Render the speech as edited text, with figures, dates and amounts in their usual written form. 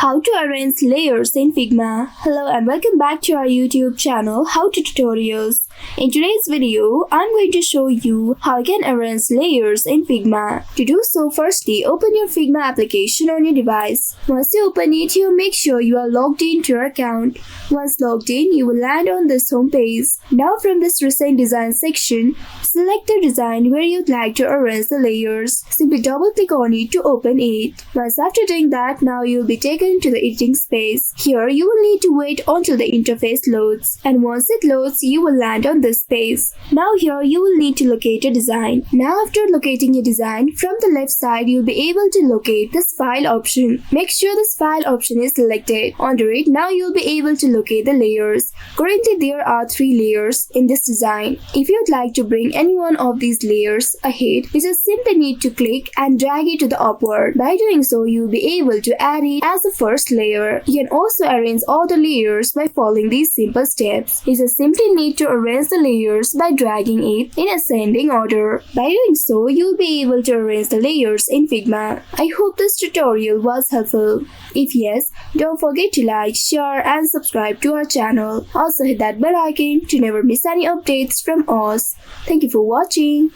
How to arrange layers in Figma. Hello and welcome back to our YouTube channel How to Tutorials. In today's video, I'm going to show you how you can arrange layers in Figma. To do so, firstly open your Figma application on your device. Once you open it, you make sure you are logged into your account. Once logged in, you will land on this home page. Now from this recent design section, select the design where you'd like to arrange the layers. Simply double click on it to open it. Once after doing that, now you'll be taken to the editing space. Here you will need to wait until the interface loads, and once it loads you will land on this page. Now here you will need to locate a design. Now after locating a design, from the left side you'll be able to locate this file option. Make sure this file option is selected. Under it, now you'll be able to locate the layers. Currently there are 3 layers in this design. If you'd like to bring any one of these layers ahead, you just simply need to click and drag it to the upward. By doing so, you'll be able to add it as the first layer. You can also arrange all the layers by following these simple steps. You just simply need to arrange the layers by dragging it in ascending order. By doing so, you'll be able to arrange the layers in Figma. I hope this tutorial was helpful. If yes, don't forget to like, share and subscribe to our channel. Also hit that bell icon to never miss any updates from us. Thank you for watching.